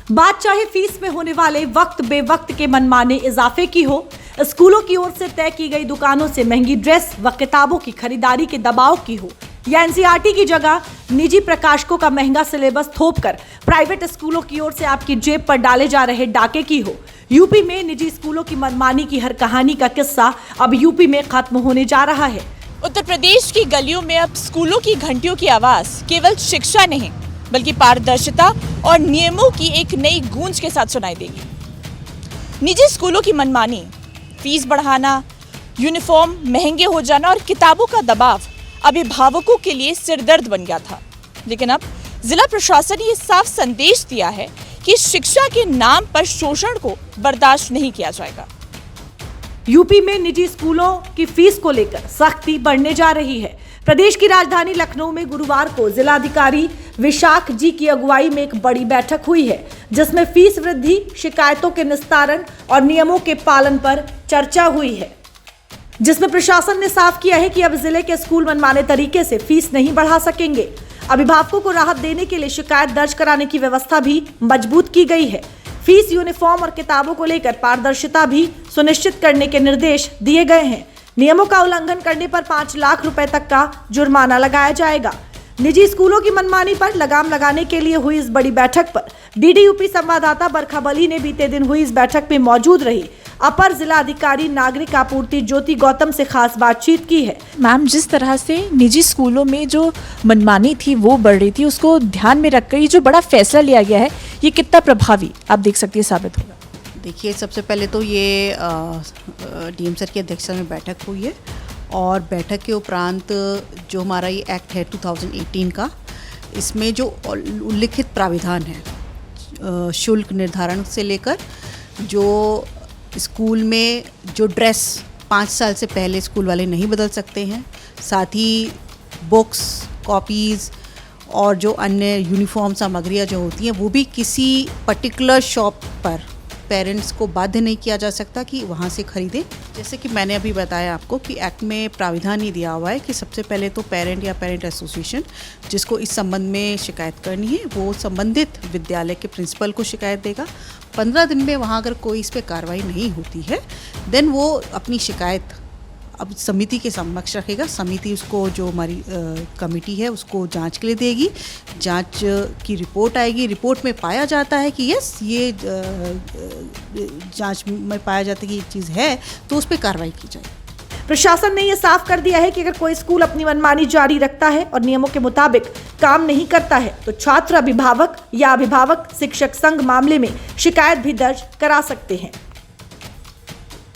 बात चाहे फीस में होने वाले वक्त बेवक्त के मनमाने इजाफे की हो, स्कूलों की ओर से तय की गई दुकानों से महंगी ड्रेस व किताबों की खरीदारी के दबाव की हो, या एनसीईआरटी की जगह निजी प्रकाशकों का महंगा सिलेबस थोपकर प्राइवेट स्कूलों की ओर से आपकी जेब पर डाले जा रहे डाके की हो, यूपी में निजी स्कूलों की मनमानी की हर कहानी का किस्सा अब यूपी में खत्म होने जा रहा है। उत्तर प्रदेश की गलियों में अब स्कूलों की घंटियों की आवाज केवल शिक्षा नहीं बल्कि पारदर्शिता और नियमों की एक नई गूंज के साथ सुनाई देगी। निजी स्कूलों की मनमानी, फीस बढ़ाना, यूनिफॉर्म महंगे हो जाना और किताबों का दबाव अभिभावकों के लिए सिरदर्द बन गया था। लेकिन अब जिला प्रशासन ने ये साफ संदेश दिया है कि शिक्षा के नाम पर शोषण को बर्दाश्त नहीं किया जाएगा। यूपी में निजी स्कूलों की फीस को लेकर सख्ती बढ़ने जा रही है। प्रदेश की राजधानी लखनऊ में गुरुवार को जिलाधिकारी विशाख जी की अगुवाई में एक बड़ी बैठक हुई है, जिसमें फीस वृद्धि, शिकायतों के निस्तारण और नियमों के पालन पर चर्चा हुई है, जिसमें प्रशासन ने साफ किया है कि अब जिले के स्कूल मनमाने तरीके से फीस नहीं बढ़ा सकेंगे। अभिभावकों को राहत देने के लिए शिकायत दर्ज कराने की व्यवस्था भी मजबूत की गई है। फीस, यूनिफॉर्म और किताबों को लेकर पारदर्शिता भी सुनिश्चित करने के निर्देश दिए गए हैं। नियमों का उल्लंघन करने पर 5 लाख रुपए तक का जुर्माना लगाया जाएगा। निजी स्कूलों की मनमानी पर लगाम लगाने के लिए हुई इस बड़ी बैठक पर डीडीयूपी संवाददाता बरखा बली ने बीते दिन हुई इस बैठक में मौजूद रही अपर जिलाधिकारी नागरिक आपूर्ति ज्योति गौतम से खास बातचीत की है। मैम, जिस तरह से निजी स्कूलों में जो मनमानी थी वो बढ़ रही थी, उसको ध्यान में रखकर ये जो बड़ा फैसला लिया गया है, ये कितना प्रभावी आप देख सकती है साबित होगा? देखिए, सबसे पहले तो ये डीएम सर की अध्यक्षता में बैठक हुई है और बैठक के उपरांत जो हमारा ये एक्ट है 2018 का, इसमें जो उल्लिखित प्राविधान है शुल्क निर्धारण से लेकर जो स्कूल में जो ड्रेस 5 साल से पहले स्कूल वाले नहीं बदल सकते हैं, साथ ही बुक्स, कॉपीज़ और जो अन्य यूनिफॉर्म सामग्रियाँ जो होती हैं वो भी किसी पर्टिकुलर शॉप पर पेरेंट्स को बाध्य नहीं किया जा सकता कि वहाँ से खरीदें। जैसे कि मैंने अभी बताया आपको कि एक्ट में प्राविधान ही दिया हुआ है कि सबसे पहले तो पेरेंट या पेरेंट एसोसिएशन जिसको इस संबंध में शिकायत करनी है वो संबंधित विद्यालय के प्रिंसिपल को शिकायत देगा। 15 दिन में वहाँ अगर कोई इस पर कार्रवाई नहीं होती है देन वो अपनी शिकायत अब समिति के समक्ष रखेगा। समिति उसको जो हमारी कमेटी है उसको जांच के लिए देगी। जांच की रिपोर्ट आएगी। रिपोर्ट में पाया जाता है कि यस ये जांच में पाया जाता है कि ये चीज़ है तो उस पर कार्रवाई की जाए। प्रशासन ने यह साफ कर दिया है कि अगर कोई स्कूल अपनी मनमानी जारी रखता है और नियमों के मुताबिक काम नहीं करता है तो छात्र, अभिभावक या अभिभावक शिक्षक संघ मामले में शिकायत भी दर्ज करा सकते हैं।